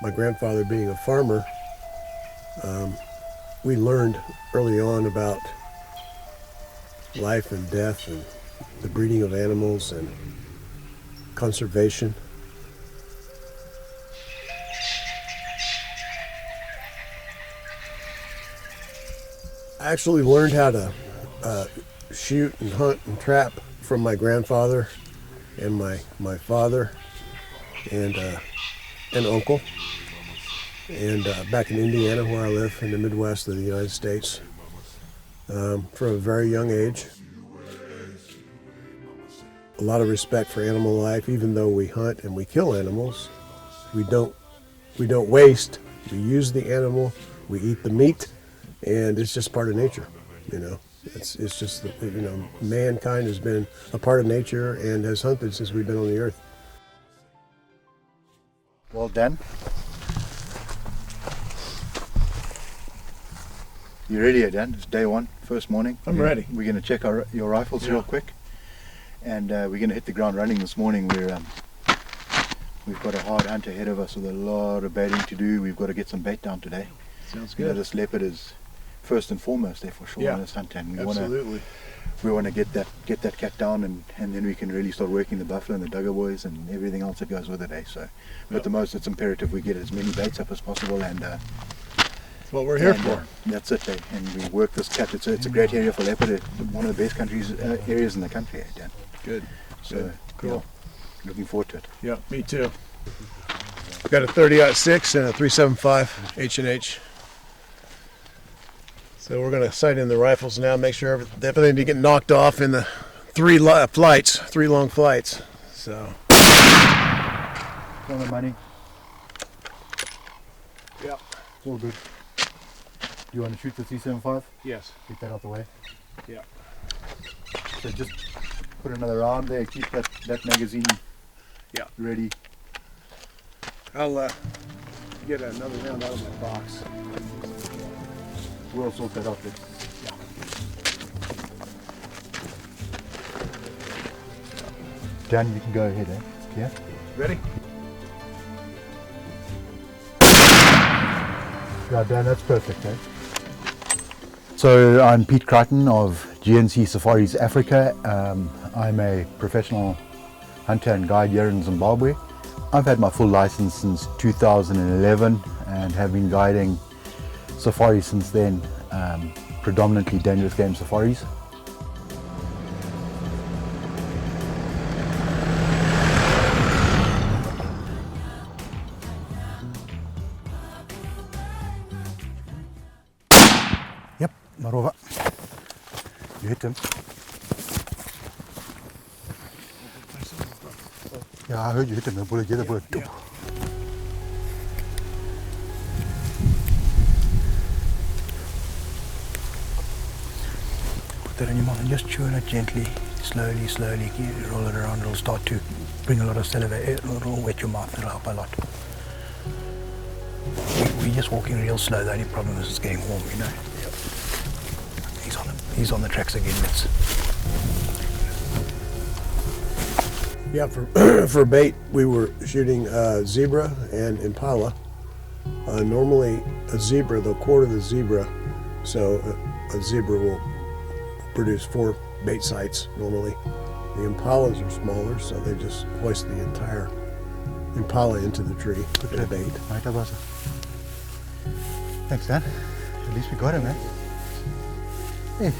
my grandfather being a farmer, we learned early on about life and death and the breeding of animals and conservation. I actually learned how to shoot and hunt and trap from my grandfather and my father and uncle, and back in Indiana, where I live in the Midwest of the United States, from a very young age. A lot of respect for animal life. Even though we hunt and we kill animals, we don't waste. We use the animal, we eat the meat, and it's just part of nature. You know, it's just that, you know, mankind has been a part of nature and has hunted since we've been on the earth. Well done. You ready, Dan? It's day one, first morning. I'm ready. We're going to check your rifles real quick, and we're going to hit the ground running this morning. We've got a hard hunt ahead of us with a lot of baiting to do. We've got to get some bait down today. Sounds You know, good. this leopard is first and foremost there for sure Yeah, on this hunt, and absolutely. we want to get that cat down, and then we can really start working the buffalo and the dugger boys and everything else that goes with it. So, but the most, it's imperative we get as many baits up as possible, and That's what we're here for. that's it. And we work this cat. It's a great area for leopard. One of the best areas in the country, Dan. Good. So Good. Cool. yeah, looking forward to it. Yeah, me too. Got a 30-06 and a 375 H&H. So we're going to sight in the rifles now, make sure everything didn't get knocked off in the three long flights. So. On the money. Yeah. It's all good. Do you want to shoot the 375? Yes. Get that out the way. Yeah. So just put another round there. Keep that magazine. Yeah. Ready. I'll get another round out of my box. We'll sort that out there. Yeah. Dan, you can go ahead, eh? Yeah. Ready? Yeah, Dan, that's perfect, eh? So I'm Pete Creighton of GNC Safaris Africa. I'm a professional hunter and guide here in Zimbabwe. I've had my full license since 2011 and have been guiding safaris since then, predominantly dangerous game safaris. Yep, Marova. You hit him. Yeah, I heard you hit him. The bullet, get the bullet. Yeah. Put that in your mouth and just chew it gently, slowly, roll it around. It'll start to bring a lot of saliva. It'll wet your mouth. It'll help a lot. We're just walking real slow. The only problem is it's getting warm, you know. Yep. He's on the tracks again. Yeah, for bait, we were shooting zebra and impala. Normally, a zebra, they'll quarter the zebra, so a zebra will produce 4 bait sites normally. The impalas are smaller, so they just hoist the entire impala into the tree with the bait. Right, Abasa. Thanks, Dan. At least we got him, man. Hey,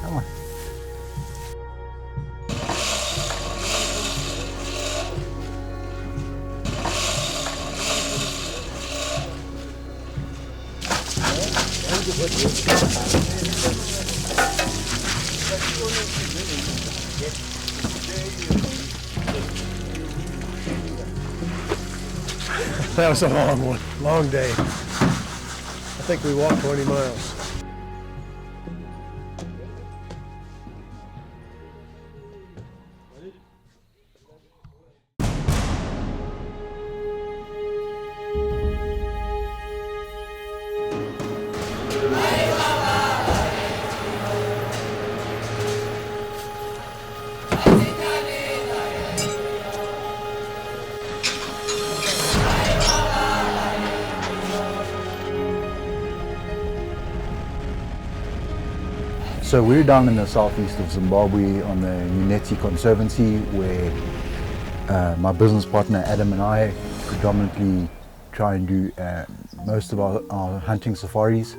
come on. That was a long one, long day. I think we walked 20 miles. So we're down in the southeast of Zimbabwe on the Nuanetsi Conservancy, where my business partner Adam and I predominantly try and do most of our hunting safaris.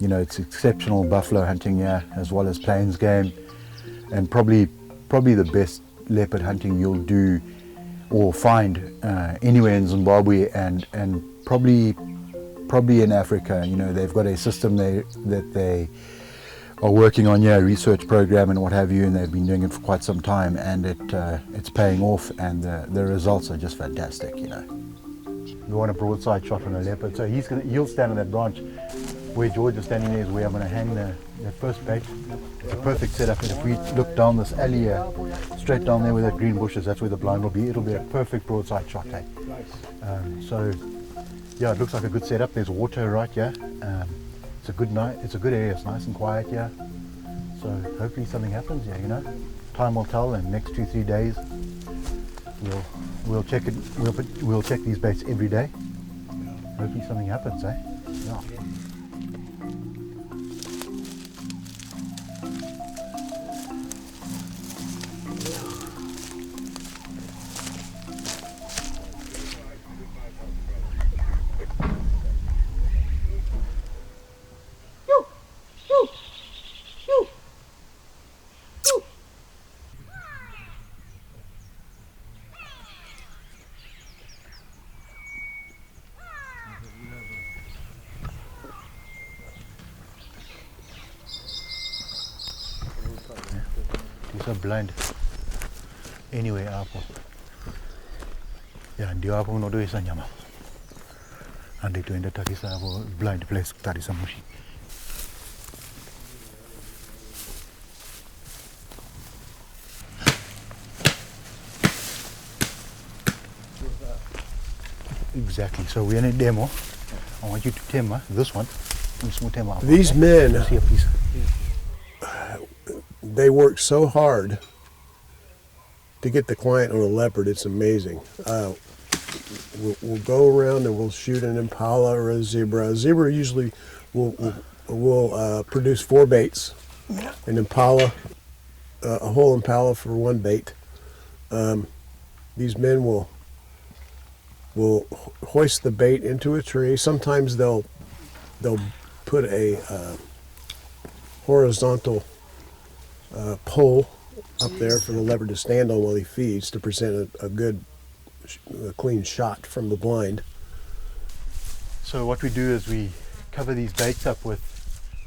You know, it's exceptional buffalo hunting here, as well as plains game, and probably the best leopard hunting you'll do or find anywhere in Zimbabwe, and probably in Africa. You know, they've got a system that they are working on here, a research program and what have you, and they've been doing it for quite some time, and it's paying off, and the results are just fantastic. You know, we want a broadside shot on a leopard, so he'll stand on that branch where George is standing. There is where I'm going to hang the first bait. It's a perfect setup, and if we look down this alley here, straight down there with that green bushes, that's where the blind will be. It'll be a perfect broadside shot, eh? So yeah, it looks like a good setup. There's water right here. It's a good night. It's a good area. It's nice and quiet here. So hopefully something happens here. You know, time will tell. In the next 2-3 days, we'll check it. We'll check these baits every day. Hopefully something happens, eh? Yeah. So blind anyway hapo ya ndio hapo unadoisa nyama andi tuende takisa hapo blind place kutarisa mushi. Exactly, so we're in a demo. I want you to tame this one. These men, they work so hard to get the client on a leopard. It's amazing. We'll go around and we'll shoot an impala or a zebra. A zebra usually will produce 4 baits. An impala, a whole impala for 1 bait. These men will hoist the bait into a tree. Sometimes they'll put a horizontal pole up there for the leopard to stand on while he feeds, to present a good, clean shot from the blind. So what we do is we cover these baits up with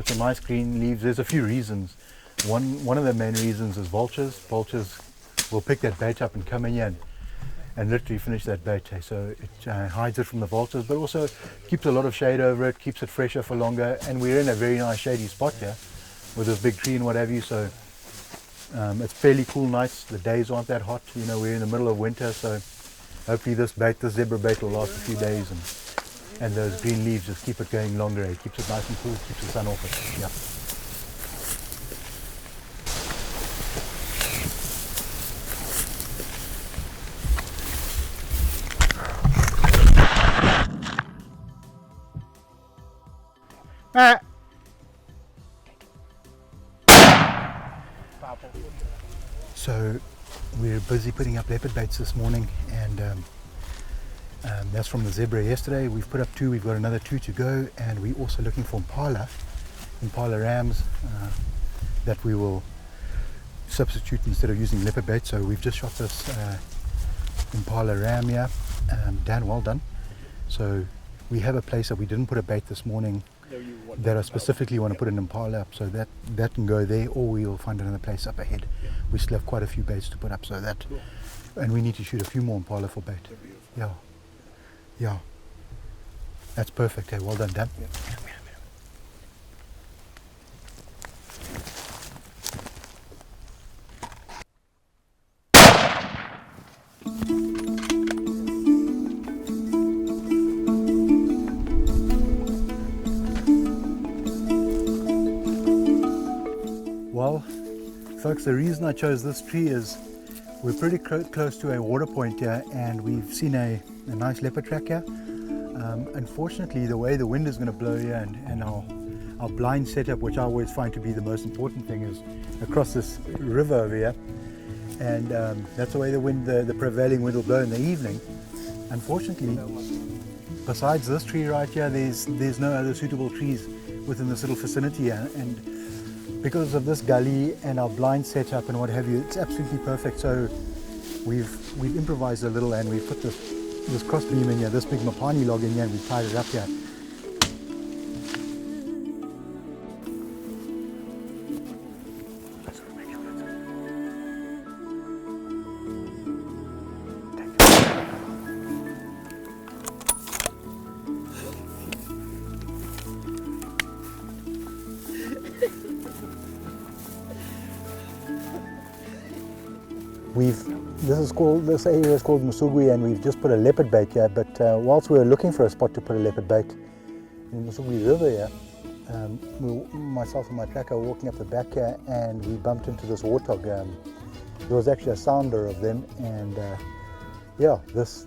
the nice green leaves. There's a few reasons. One of the main reasons is vultures. Vultures will pick that bait up and come in here and literally finish that bait. So it hides it from the vultures, but also keeps a lot of shade over it, keeps it fresher for longer, and we're in a very nice shady spot here with this big tree and what have you. So it's fairly cool nights. The days aren't that hot. You know, we're in the middle of winter, so hopefully this zebra bait will last a few days, and those green leaves just keep it going longer. It keeps it nice and cool, keeps the sun off it. Yeah. So we're busy putting up leopard baits this morning, and that's from the zebra yesterday. We've put up 2, we've got another 2 to go, and we're also looking for impala rams that we will substitute instead of using leopard bait. So we've just shot this impala ram here. Dan, well done. So we have a place that we didn't put a bait this morning that I specifically want to put an impala up, so that can go there, or we will find another place up ahead. We still have quite a few baits to put up, so that, and we need to shoot a few more impala for bait. Yeah, that's perfect. Hey, well done, Dan. Well, folks, the reason I chose this tree is we're pretty close to a water point here, and we've seen a nice leopard track here. Unfortunately, the way the wind is going to blow here, and our our blind setup, which I always find to be the most important thing, is across this river over here. And that's the way the prevailing wind will blow in the evening. Unfortunately, besides this tree right here, there's no other suitable trees within this little vicinity, and because of this gully and our blind setup and what have you, it's absolutely perfect. So we've improvised a little, and we've put this cross beam in here, this big mapani log in here, and we've tied it up here. This area is called Musugwi, and we've just put a leopard bait here, but whilst we were looking for a spot to put a leopard bait in the Musugwi River here, myself and my tracker were walking up the back here, and we bumped into this warthog. There was actually a sounder of them, and yeah, this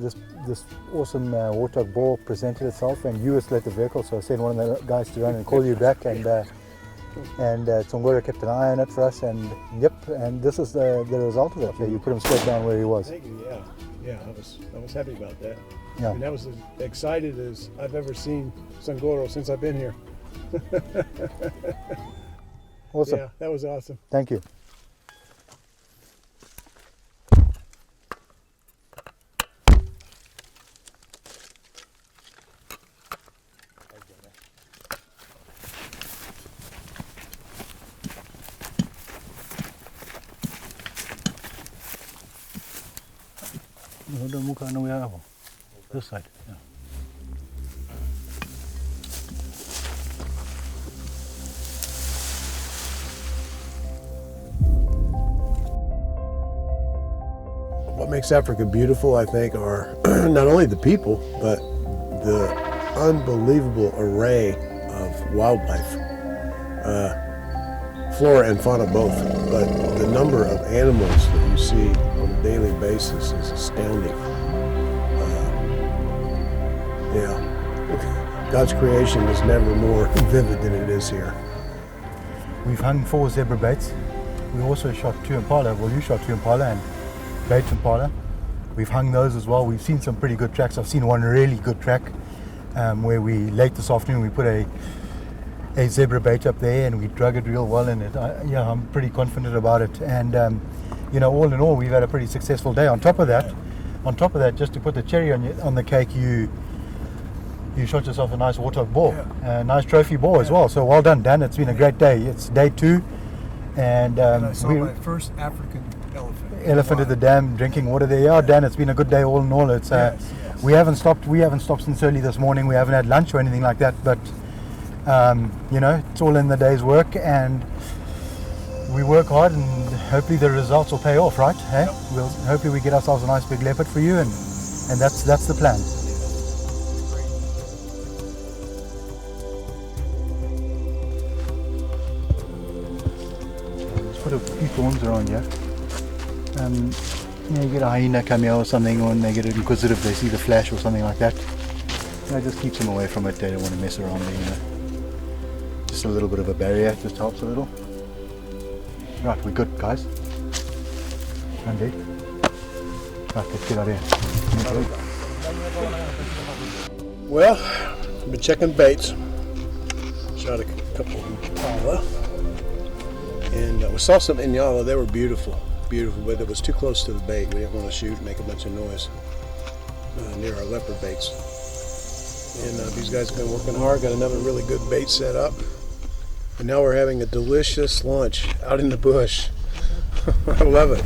awesome warthog ball presented itself, and you were still at the vehicle, so I sent one of the guys to run and call you back, and Tsongora kept an eye on it for us, and yep, and this is the result of it. Yeah, you put him straight down where he was. Thank you. Yeah, I was happy about that. Yeah. And that was as excited as I've ever seen Tsongora since I've been here. Awesome. Yeah, that was awesome. Thank you. This side. Yeah. What makes Africa beautiful, I think, are not only the people, but the unbelievable array of wildlife, flora and fauna both. But the number of animals that you see on a daily basis is astounding. Yeah, God's creation is never more vivid than it is here. We've hung 4 zebra baits. We also shot 2 impala. Well, you shot 2 impala and bait impala. We've hung those as well. We've seen some pretty good tracks. I've seen one really good track where we, late this afternoon, we put a zebra bait up there, and we drug it real well in it. Yeah, I'm pretty confident about it. And you know, all in all, we've had a pretty successful day. On top of that, just to put the cherry on the cake, you shot yourself a nice warthog ball, a nice trophy ball as well. So well done, Dan. It's been a great day. It's day 2, and I saw my first African elephant at the dam drinking water there. Yeah, Dan, it's been a good day all in all. It's we haven't stopped since early this morning. We haven't had lunch or anything like that, but you know, it's all in the day's work, and we work hard, and hopefully the results will pay off, right? Hey? Hopefully we get ourselves a nice big leopard for you, and that's the plan. Let's put a few thorns around here. You know, you get a hyena come here or something, or they get inquisitive, they see the flash or something like that. You know, just keeps them away from it. They don't want to mess around there, you know. Just a little bit of a barrier just helps a little. Right, we're good, guys. And dead. Right, let's get out of here. Well, I've been checking baits. Shot a couple of impala, and we saw some inyala. They were beautiful, but it was too close to the bait. We didn't want to shoot and make a bunch of noise near our leopard baits. And these guys have been working hard. Got another really good bait set up, and now we're having a delicious lunch out in the bush. I love it.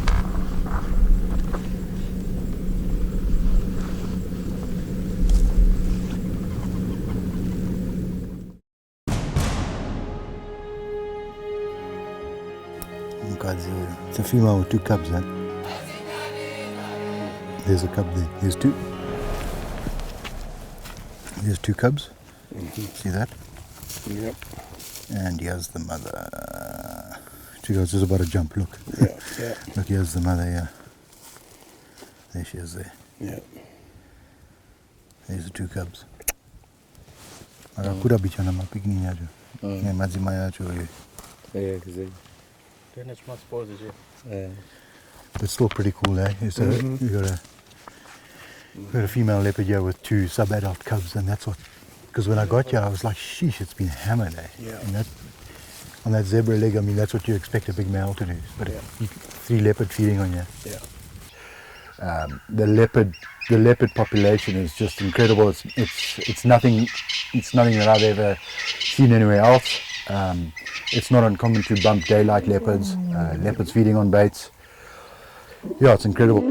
It's a female with 2 cubs, huh? There's a cub there. There's 2. There's 2 cubs. See that? Yep. And here's the mother. She goes just about to jump. Look. Yeah. Look, here's the mother. Yeah. There she is. There. Yeah. There's the 2 cubs. Aku dah bicara nama picnic aja. Mazimaya Joy. Yeah, because It's still pretty cool, eh? So we got a female leopard here with 2 sub-adult cubs, and that's what. Because when I got here, I was like, sheesh, it's been hammered, eh? Yeah. And on that zebra leg, I mean, that's what you expect a big male to do. But Yeah. 3 leopard feeding on you. Yeah. The leopard population is just incredible. It's nothing that I've ever seen anywhere else. It's not uncommon to bump daylight leopards, leopards feeding on baits. Yeah, it's incredible.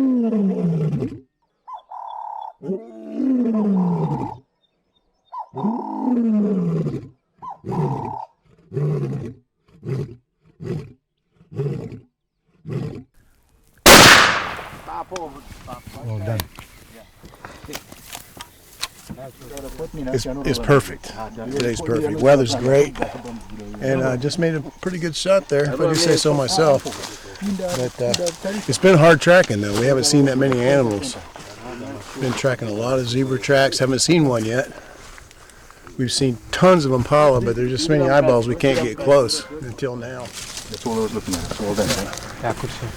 Well done. It's perfect. Today's perfect. Weather's great, and I just made a pretty good shot there, if I do say so myself. But it's been hard tracking, though. We haven't seen that many animals. Been tracking a lot of zebra tracks. Haven't seen one yet. We've seen tons of impala, but there's just so many eyeballs we can't get close until now. That's all I was looking at. That's all done, eh? Yeah, good shot.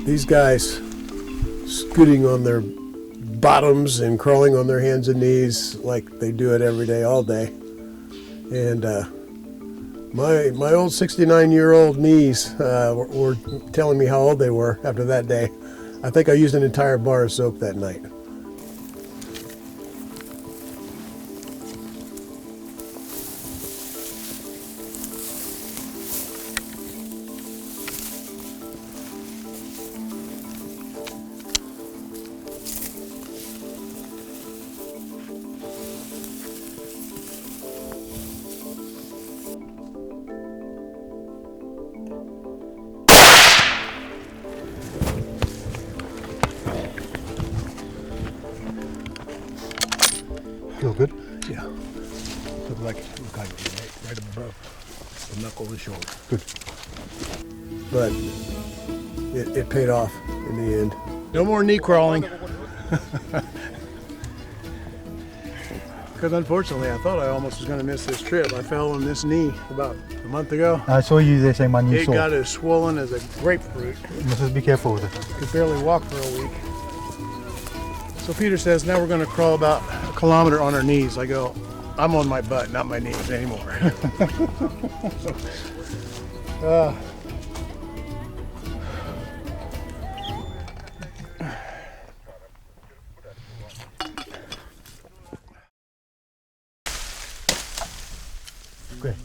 These guys scooting on their bottoms and crawling on their hands and knees like they do it every day, all day. And my old 69-year-old knees were telling me how old they were after that day. I think I used an entire bar of soap that night. Feel good? Yeah. Look like right above the knuckle of the shoulder. Good. But it paid off in the end. No more knee crawling. Because unfortunately, I thought I almost was going to miss this trip. I fell on this knee about a month ago. I saw you there saying my knee It sore. got as swollen as a grapefruit. You must just be careful with it. Could barely walk for a week. So Peter says, now we're going to crawl about a kilometer on our knees. I go, I'm on my butt, not my knees anymore. Great.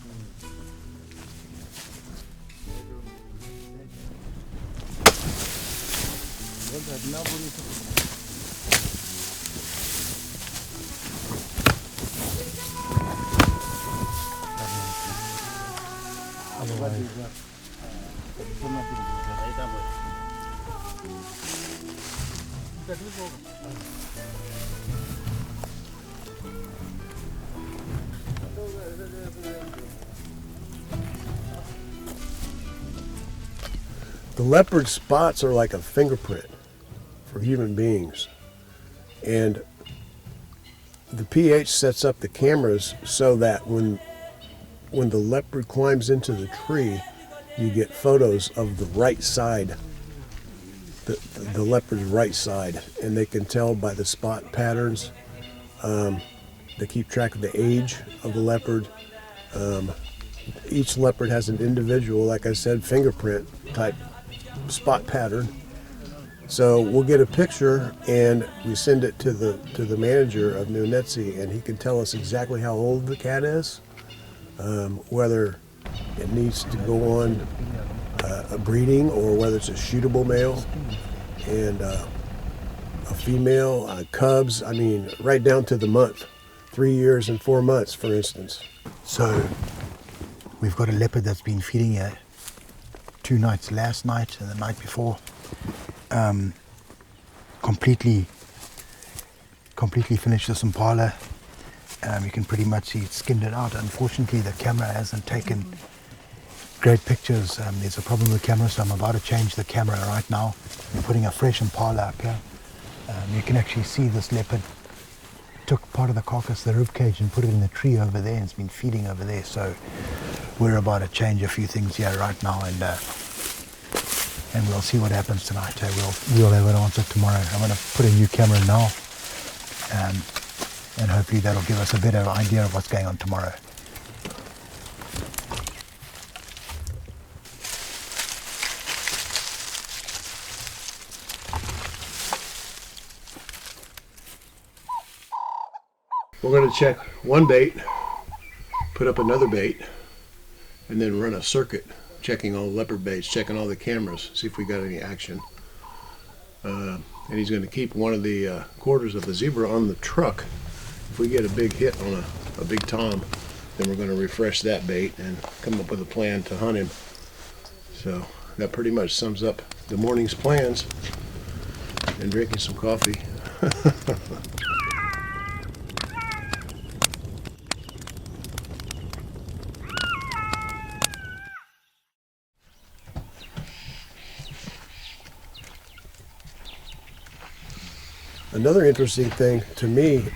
The leopard spots are like a fingerprint for human beings. And the PH sets up the cameras so that when the leopard climbs into the tree, you get photos of the right side, the leopard's right side, and they can tell by the spot patterns. They keep track of the age of the leopard. Each leopard has an individual, like I said, fingerprint type spot pattern. So we'll get a picture and we send it to the manager of Nuanetsi, and he can tell us exactly how old the cat is, whether it needs to go on a breeding or whether it's a shootable male, and a female, cubs, I mean, right down to the month, 3 years and 4 months, for instance. So we've got a leopard that's been feeding here 2 nights, last night and the night before. Completely finished this impala. You can pretty much see it skinned it out. Unfortunately, the camera hasn't taken great pictures. There's a problem with the camera, so I'm about to change the camera right now. I'm putting a fresh impala up here. You can actually see this leopard took part of the carcass, the rib cage, and put it in the tree over there, and it's been feeding over there. So we're about to change a few things here right now, and we'll see what happens tonight. We'll have an answer tomorrow. I'm going to put a new camera now, and hopefully that'll give us a better idea of what's going on tomorrow. We're going to check one bait, put up another bait, and then run a circuit, checking all the leopard baits, checking all the cameras, see if we got any action. And he's going to keep one of the quarters of the zebra on the truck. If we get a big hit on a big tom, then we're going to refresh that bait and come up with a plan to hunt him. So that pretty much sums up the morning's plans, and drinking some coffee. Another interesting thing to me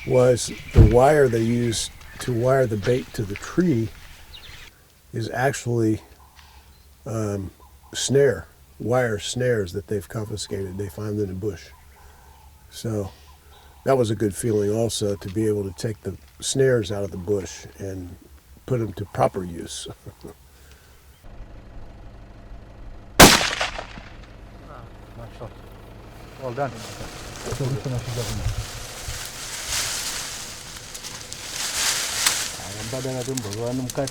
was the wire they used to wire the bait to the tree is actually wire snares that they've confiscated. They find in the bush. So that was a good feeling also, to be able to take the snares out of the bush and put them to proper use. Nice shot. Well done.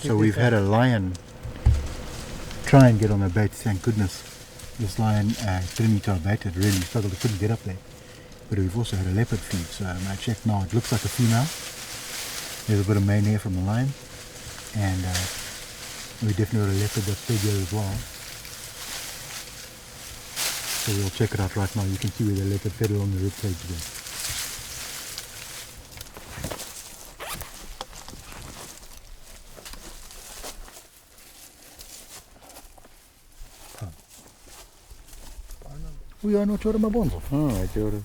So we've had a lion try and get on the bait. Thank goodness this lion didn't eat our bait. It really struggled, it couldn't get up there. But we've also had a leopard feed, so I checked now, it looks like a female. There's a bit of mane here from the lion, and we definitely got a leopard that's big here as well. So we'll check it out right now. You can see where the leopard fed along the rib cage there. We are not sure about bonzo. Oh, I got it.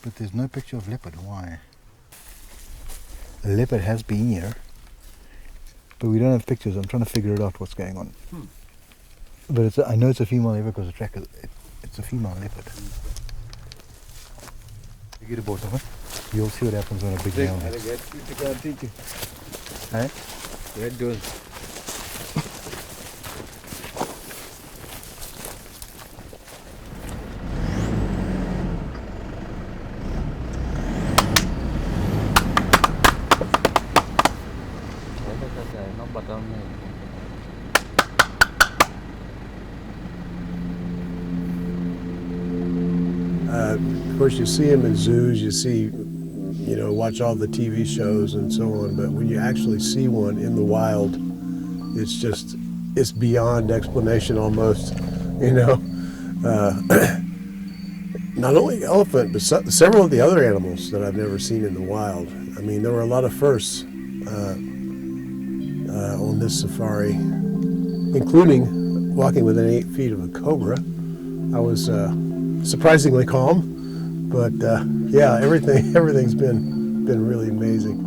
But there's no picture of leopard. Why? The leopard has been here, but we don't have pictures. I'm trying to figure it out what's going on. But I know it's a female leopard because the track it's a female leopard. You get a boat of it. You'll see what happens when a big male hits. Hey? Red doing. Of course, you see them in zoos, you see, watch all the TV shows and so on, but when you actually see one in the wild, it's beyond explanation almost, Not only elephant, but several of the other animals that I've never seen in the wild. I mean, there were a lot of firsts on this safari, including walking within 8 feet of a cobra. I was surprisingly calm, but yeah, everything's been really amazing.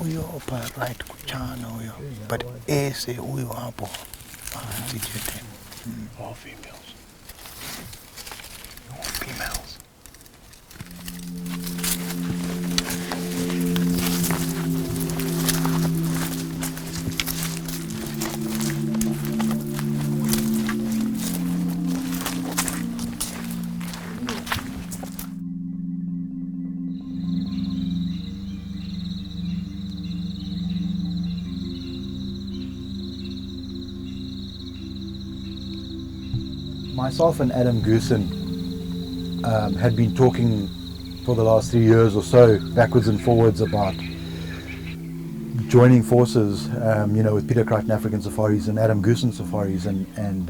Uyo opa right kuchana uyo. But ese uyo hapo. Tijete. All females. All females. Myself and Adam Goosen had been talking for the last 3 years or so, backwards and forwards, about joining forces, with Peter Creighton African Safaris and Adam Goosen Safaris, and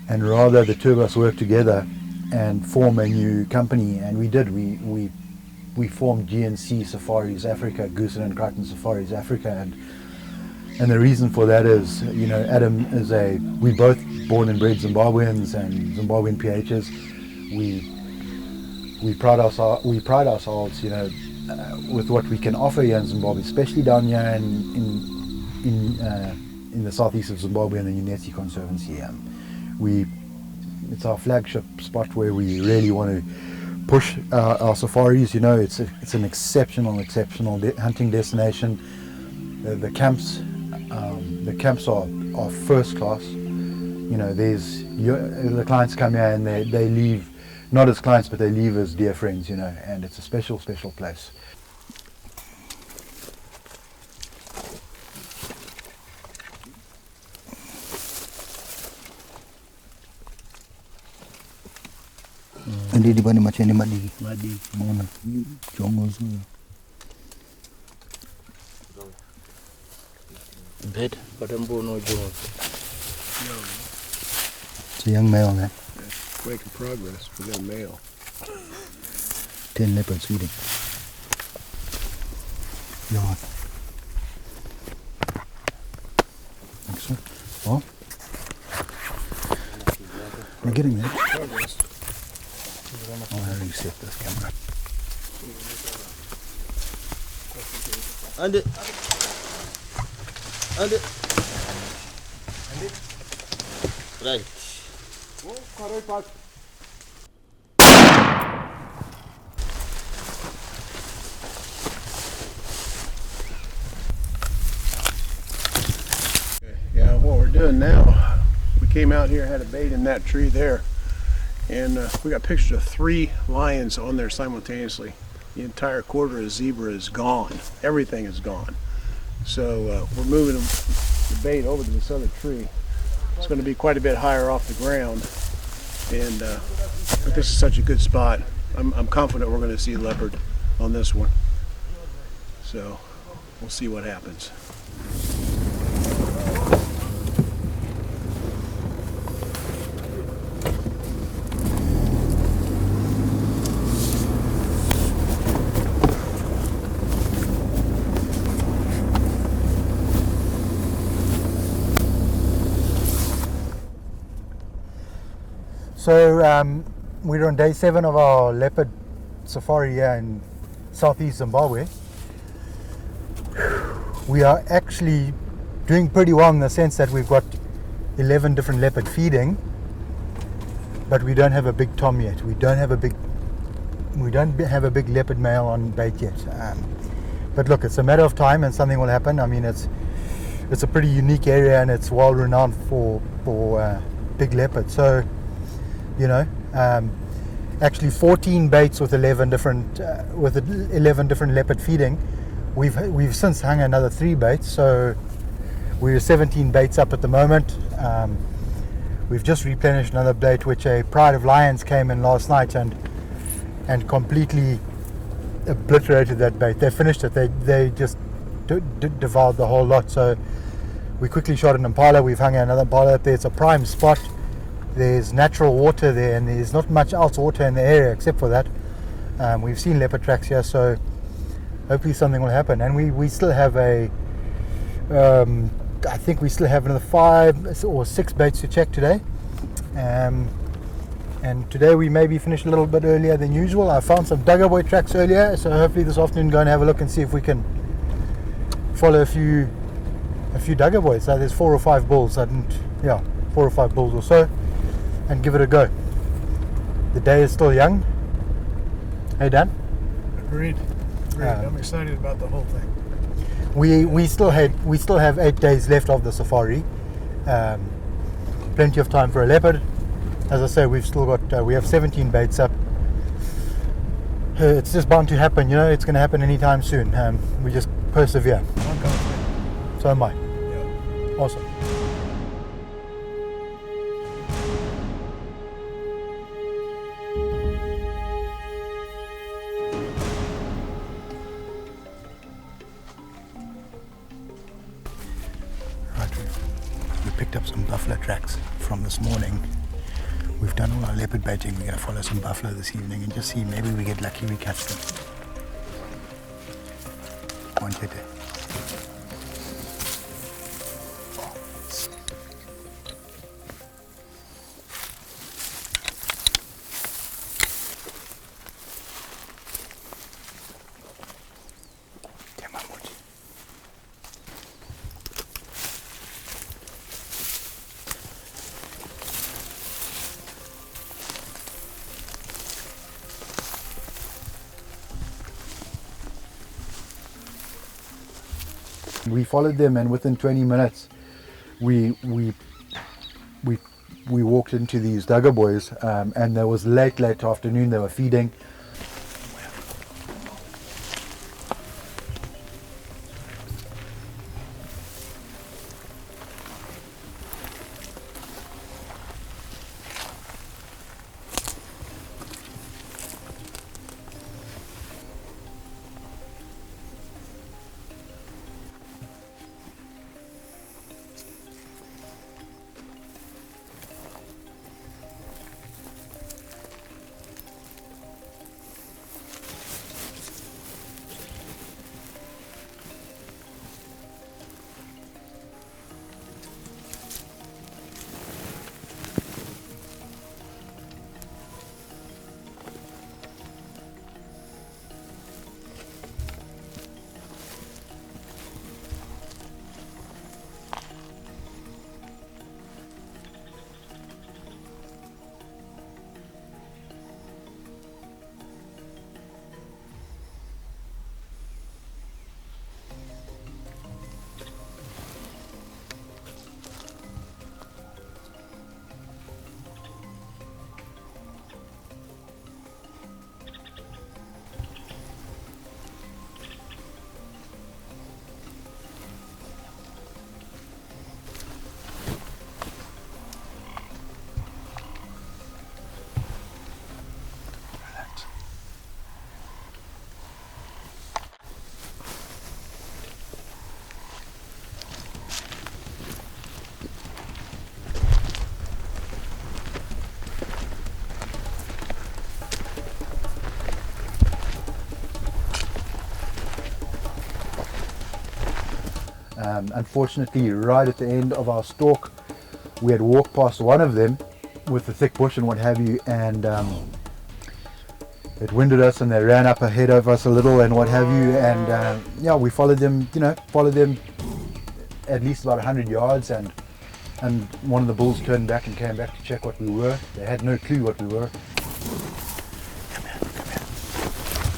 rather the two of us work together and form a new company. And we did. We formed GNC Safaris Africa, Goosen and Creighton Safaris Africa, and the reason for that is, Adam is we both born and bred Zimbabweans and Zimbabwean PHs. We pride ourselves, with what we can offer here in Zimbabwe, especially down here in the southeast of Zimbabwe and the Nuanetsi Conservancy. It's our flagship spot where we really want to push our safaris. It's an exceptional hunting destination. The camps are first class. The clients come here and they leave, not as clients, but they leave as dear friends, and it's a special place. Ndidi bani macheni madigi. Mona. Jongo zuyo. Bed, but I'm born no Jones. It's a young male, man. Making progress for that male. 10 leopards feeding. Yeah. Excellent. Well, we're getting there. Progress. I'll reset this camera. And it. Right. Yeah, what we're doing now, we came out here, had a bait in that tree there, and we got pictures of 3 lions on there simultaneously. The entire quarter of zebra is gone. Everything is gone. So we're moving the bait over to this other tree. It's going to be quite a bit higher off the ground, and but this is such a good spot. I'm confident we're going to see leopard on this one. So we'll see what happens. So we're on day 7 of our leopard safari here in southeast Zimbabwe. We are actually doing pretty well in the sense that we've got 11 different leopard feeding, but we don't have a big tom yet. We don't have a big leopard male on bait yet. But look, it's a matter of time and something will happen. I mean, it's a pretty unique area and it's well renowned for big leopard. So, actually 14 baits with 11 different leopard feeding. We've since hung another 3 baits, so we're 17 baits up at the moment. We've just replenished another bait, which a pride of lions came in last night and completely obliterated that bait. They finished it. They just devoured the whole lot. So we quickly shot an impala. We've hung another impala up there. It's a prime spot. There's natural water there, and there's not much else water in the area except for that. We've seen leopard tracks here, so hopefully something will happen. And we still have I think we still have another 5 or 6 baits to check today. And today we maybe finished a little bit earlier than usual. I found some Duggerboy tracks earlier, so hopefully this afternoon go and have a look and see if we can follow a few Duggerboys. So there's 4 or 5 bulls. 4 or 5 bulls or so, and give it a go. The day is still young. Hey Dan? Agreed. I'm excited about the whole thing. We still have 8 days left of the safari. Plenty of time for a leopard. As I say, we've still got we have 17 baits up. It's just bound to happen, it's going to happen anytime soon. We just persevere. I'm confident. So am I. Yeah. Awesome. Right, we picked up some buffalo tracks from this morning. We've done all our leopard baiting. We're going to follow some buffalo this evening and just see, maybe we get lucky, we catch them. One Cheetah. We followed them, and within 20 minutes we walked into these Duggerboys, and there was late afternoon. They were feeding. Unfortunately, right at the end of our stalk, we had walked past one of them with the thick bush and what have you, and it winded us, and they ran up ahead of us a little and what have you, and we followed them at least about 100 yards, and one of the bulls turned back and came back to check what we were. They had no clue what we were. Come here.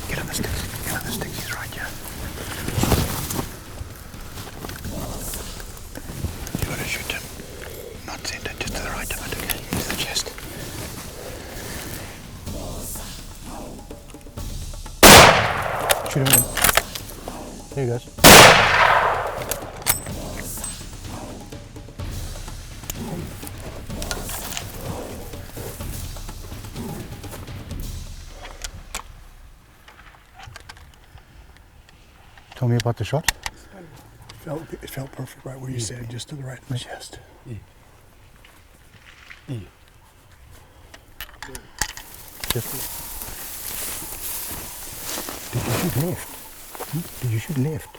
Get on the sticks. He's right here. You gotta shoot him. Not center, just to the right of it, okay? Here's the chest. Shoot him in. There he goes. Tell me about the shot. It felt perfect right where you said, just to the right of the chest. Did you shoot left? Did you shoot left?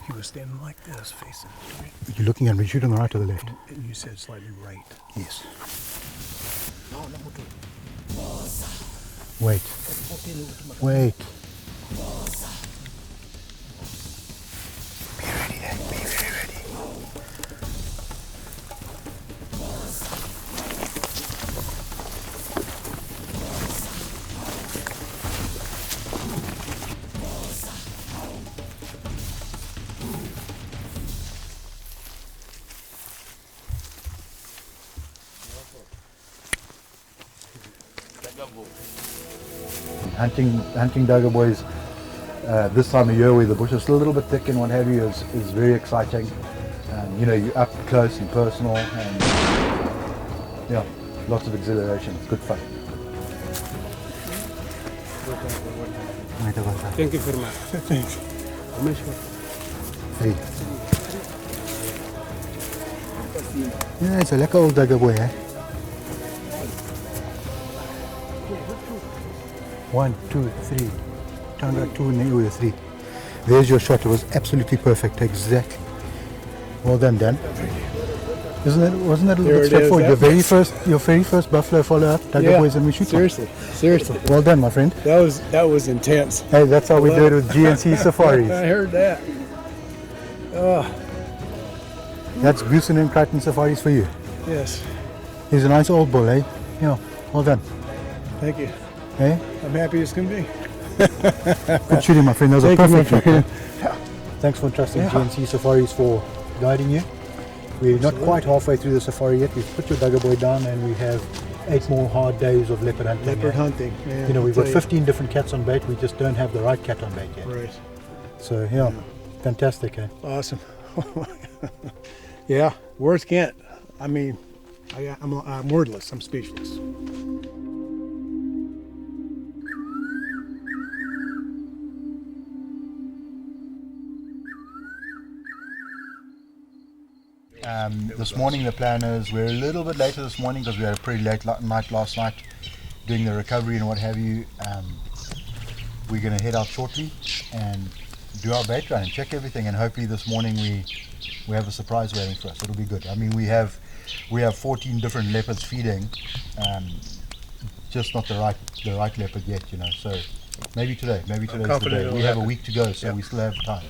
He was standing like this, facing straight. You're looking at me, shooting the right or the left? And you said slightly right. Yes. Wait. Wait. Be ready then. Be very ready. Hunting dagga boys this time of year where the bush is still a little bit thick and what have you is very exciting. You know, you're up close and personal and yeah, lots of exhilaration. It's good fun. Thank you very much. Thanks. Hey. Yeah, it's a lekker old dagga boy, eh? 1, 2, 3. Tanga 2 and then 3. There's your shot. It was absolutely perfect. Exactly. Well done, Dan. Wasn't that a little bit straightforward? Your very first buffalo follow-up, dagga boys, and we shoot one. Seriously. Well done, my friend. That was intense. Hey, that's how we do it with GNC safaris. I heard that. That's Goose and Creighton safaris for you. Yes. He's a nice old bull, eh? Yeah. Well done. Thank you. Eh? I'm happy as can be. Good shooting, my friend. That was a Thank you, perfect my shot. Thanks for trusting GNC Safaris for guiding you. We're not quite halfway through the safari yet. We've put your dagga boy down and we have 8 more hard days of leopard hunting. Leopard hunting. Man, You know, we've got I'll tell 15 different cats on bait. We just don't have the right cat on bait yet. Right. So, yeah, fantastic, eh? Awesome. Yeah, words can't. I mean, I'm wordless. I'm speechless. This morning the plan is we're a little bit later this morning because we had a pretty late night last night doing the recovery and what have you. We're going to head out shortly and do our bait run and check everything, and hopefully this morning we have a surprise waiting for us. It'll be good. I mean, we have 14 different leopards feeding, just not the right leopard yet, you know. So maybe today's the day. We have a week to go, so we still have time.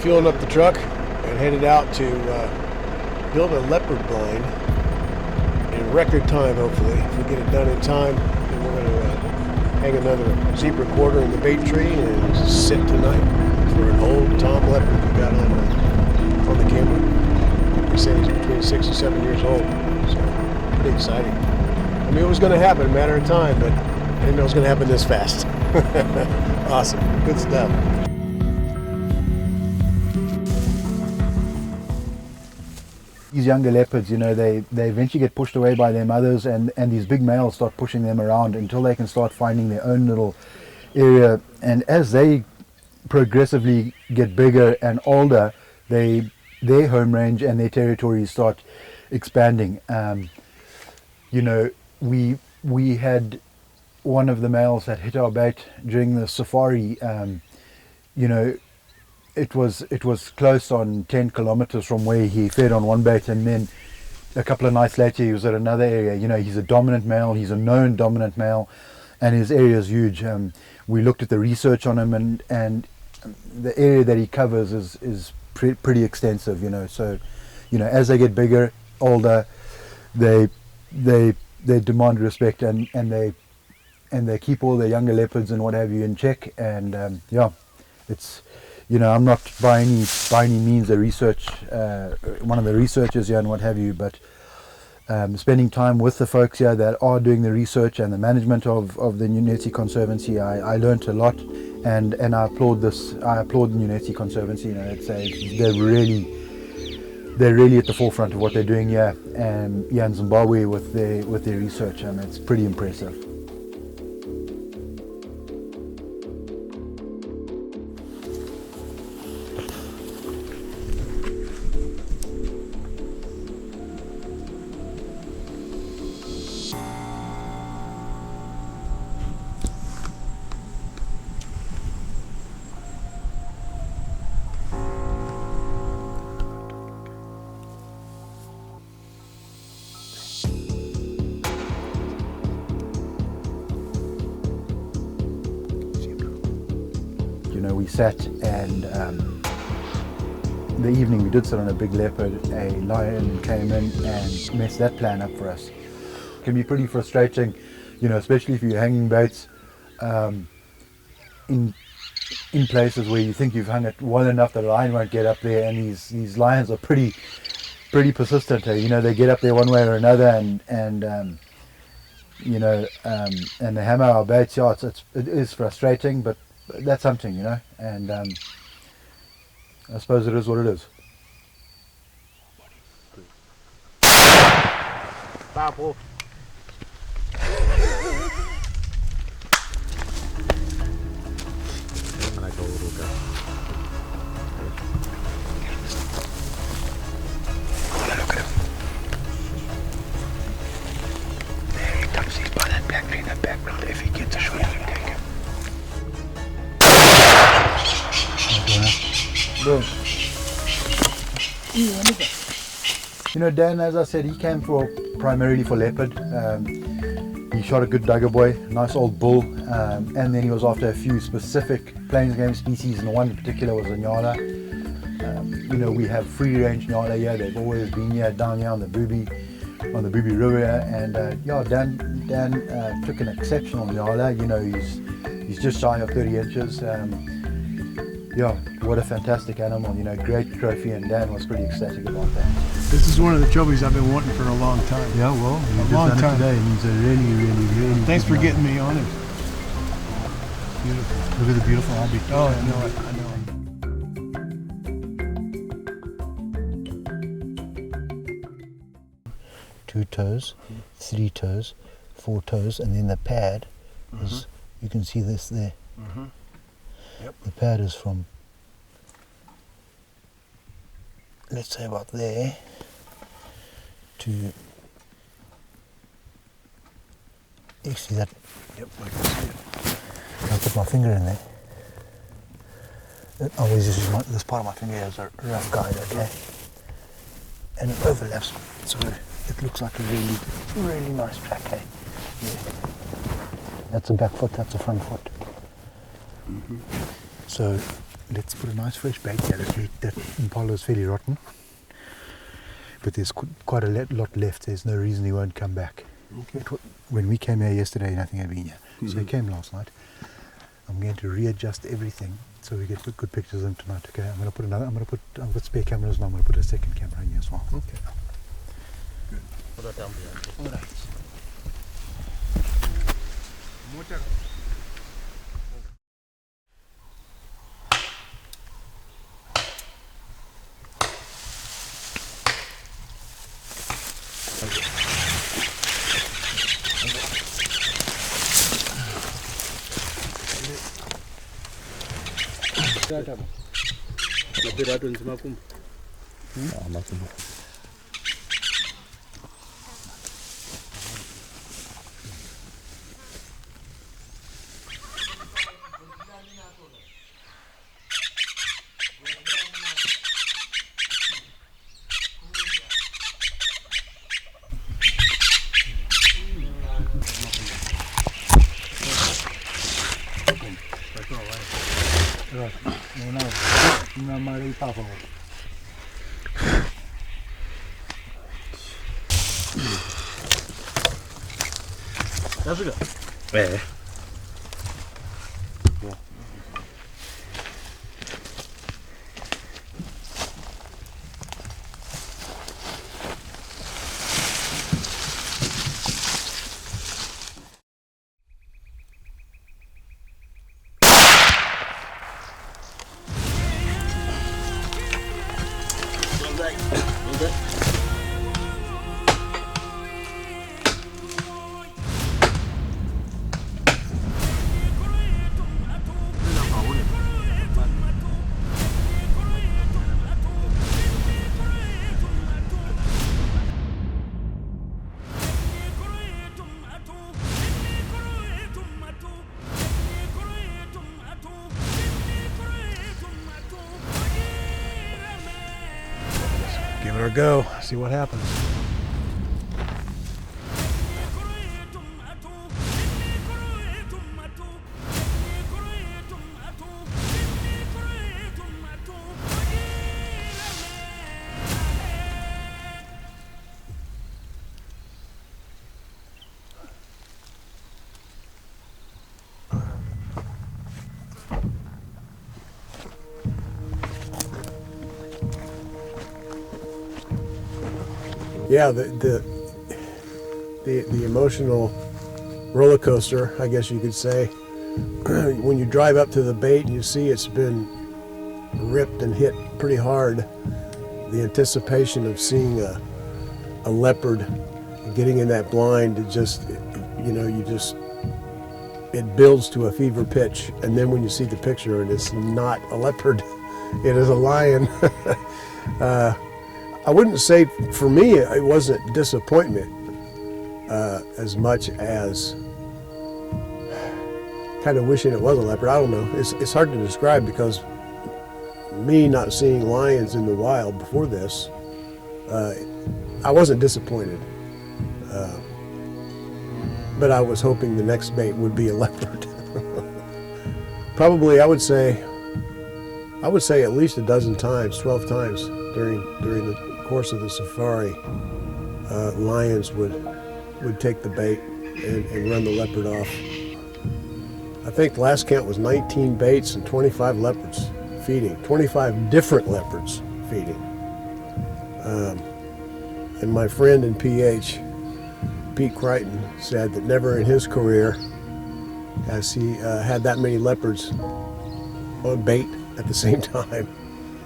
Fueling up the truck and headed out to build a leopard blind in record time, hopefully. If we get it done in time, then we're going to hang another zebra quarter in the bait tree and sit tonight for an old Tom leopard we got on the camera. They say he's between 6 and 7 years old, so pretty exciting. I mean, it was going to happen, a matter of time, but I didn't know it was going to happen this fast. Awesome, good stuff. These younger leopards, you know, they eventually get pushed away by their mothers, and these big males start pushing them around until they can start finding their own little area. And as they progressively get bigger and older, their home range and their territories start expanding. You know, we had one of the males that hit our bait during the safari. You know, it was close on 10 kilometers from where he fed on one bait, and then a couple of nights later he was at another area. You know, he's a dominant male, he's a known dominant male, and his area is huge. We looked at the research on him, and the area that he covers is pretty extensive, you know. So, you know, as they get bigger, older, they demand respect, and they keep all the younger leopards and what have you in check. And yeah, it's, I'm not by any means a research one of the researchers here and what have you, but spending time with the folks here that are doing the research and the management of the Nuanetsi Conservancy, I learnt a lot, and I applaud the Nuanetsi Conservancy. They're really at the forefront of what they're doing here, and in Zimbabwe with their research, and it's pretty impressive. We sat, and the evening we did sit on a big leopard. A lion came in and messed that plan up for us. It can be pretty frustrating, especially if you're hanging baits in places where you think you've hung it well enough that the lion won't get up there, and these lions are pretty persistent. They get up there one way or another, and they hammer our baits. Yeah, it is frustrating, but that's something, and I suppose it is what it is. Papo. Look at him. There he comes. He's by that black tree in the background. If he gets a shot, you can take him. Dan, as I said, he came primarily for leopard. He shot a good dugger boy, nice old bull, and then he was after a few specific plains game species, and the one in particular was a nyala. We have free range nyala here. They've always been here, down here on the Booby River, and Dan took an exceptional nyala. He's just shy of 30 inches. What a fantastic animal, great trophy, and Dan was pretty ecstatic about that. This is one of the trophies I've been wanting for a long time. Yeah, well, you've just done it today, and he's a really Thanks for getting me on it. beautiful. Look at the beautiful object. Oh, I know it. 2 toes, 3 toes, 4 toes, and then the pad is, you can see this there. Yep. The pad is from, let's say about there to, you see that? Yep, I can see it. I'll put my finger in there. I always use this part of my finger as a rough guide, okay? And it overlaps, so it looks like a really nice track, eh? Yeah. That's a back foot, that's a front foot. So let's put a nice fresh bait here. That impala is fairly rotten, but there's quite a lot left. There's no reason he won't come back. Okay. When we came here yesterday, nothing had been here. So he came last night. I'm going to readjust everything so we get good pictures of him tonight. Okay, I've got spare cameras and I'm going to put a second camera in here as well. Okay. Put that down behind. All right. That's good. Yeah. Let her go. See what happens. Yeah, the emotional roller coaster, I guess you could say, when you drive up to the bait and you see it's been ripped and hit pretty hard, the anticipation of seeing a leopard getting in that blind, it just, it builds to a fever pitch. And then when you see the picture and it's not a leopard, it is a lion. I wouldn't say, for me, it wasn't disappointment as much as kind of wishing it was a leopard. I don't know. It's hard to describe because me not seeing lions in the wild before this, I wasn't disappointed. But I was hoping the next bait would be a leopard. Probably, I would say at least a dozen times, 12 times during the course of the safari, lions would take the bait and run the leopard off. I think the last count was 19 baits and 25 leopards feeding, 25 different leopards feeding. And my friend in PH, Pete Creighton, said that never in his career has he had that many leopards on bait at the same time.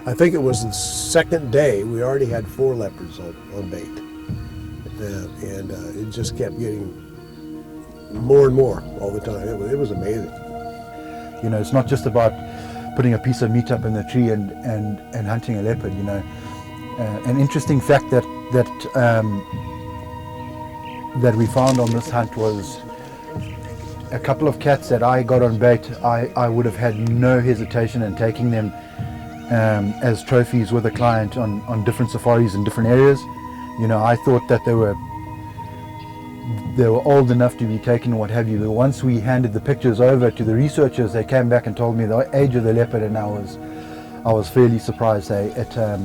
I think it was the second day we already had 4 leopards on bait. And it just kept getting more and more all the time. It was amazing. You know, it's not just about putting a piece of meat up in the tree and hunting a leopard, you know. An interesting fact that we found on this hunt was a couple of cats that I got on bait. I would have had no hesitation in taking them as trophies with a client on different safaris in different areas. You know, I thought that they were old enough to be taken, what have you. But once we handed the pictures over to the researchers, they came back and told me the age of the leopard, and I was fairly surprised. Yeah,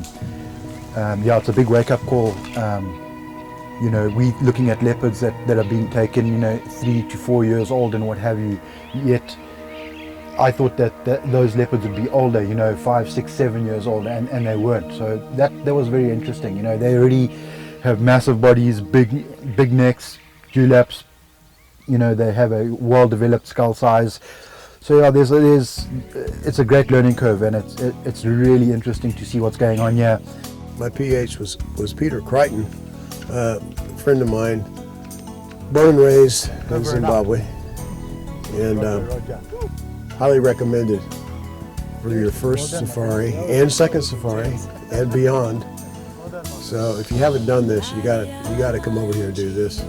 it's a big wake-up call. You know, we looking at leopards that are being taken, you know, 3 to 4 years old and what have you. Yet I thought that those leopards would be older, you know, 5, 6, 7 years old, and they weren't. So that was very interesting. You know, they already have massive bodies, big necks, dewlaps. You know, they have a well-developed skull size. So yeah, it's a great learning curve, and it's really interesting to see what's going on here. My PH was Peter Creighton, a friend of mine, born and raised in Zimbabwe, and highly recommended for your first safari and second safari and beyond. So if you haven't done this, you gotta come over here and do this.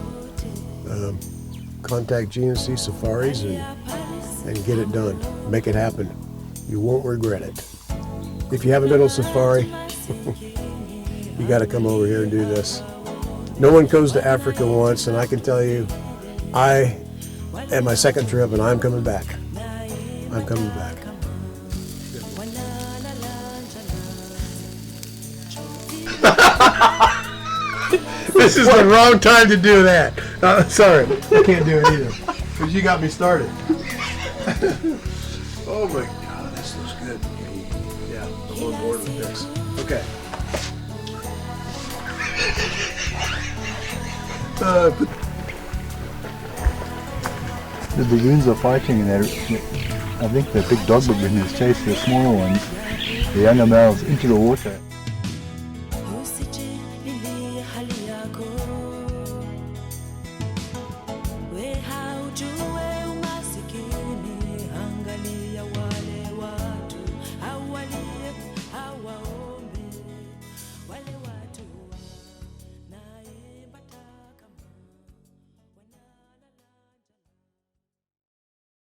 Contact GNC Safaris and get it done. Make it happen. You won't regret it. If you haven't been on safari, you got to come over here and do this. No one goes to Africa once, and I can tell you, I am my second trip, and I'm coming back. I'm coming back. This is the wrong time to do that. Sorry, I can't do it either, because you got me started. Oh my God, this looks good. Yeah, I'm on board with this. Okay. The baboons are fighting, and I think the big dog baboon has chased the smaller ones, the younger males, into the water.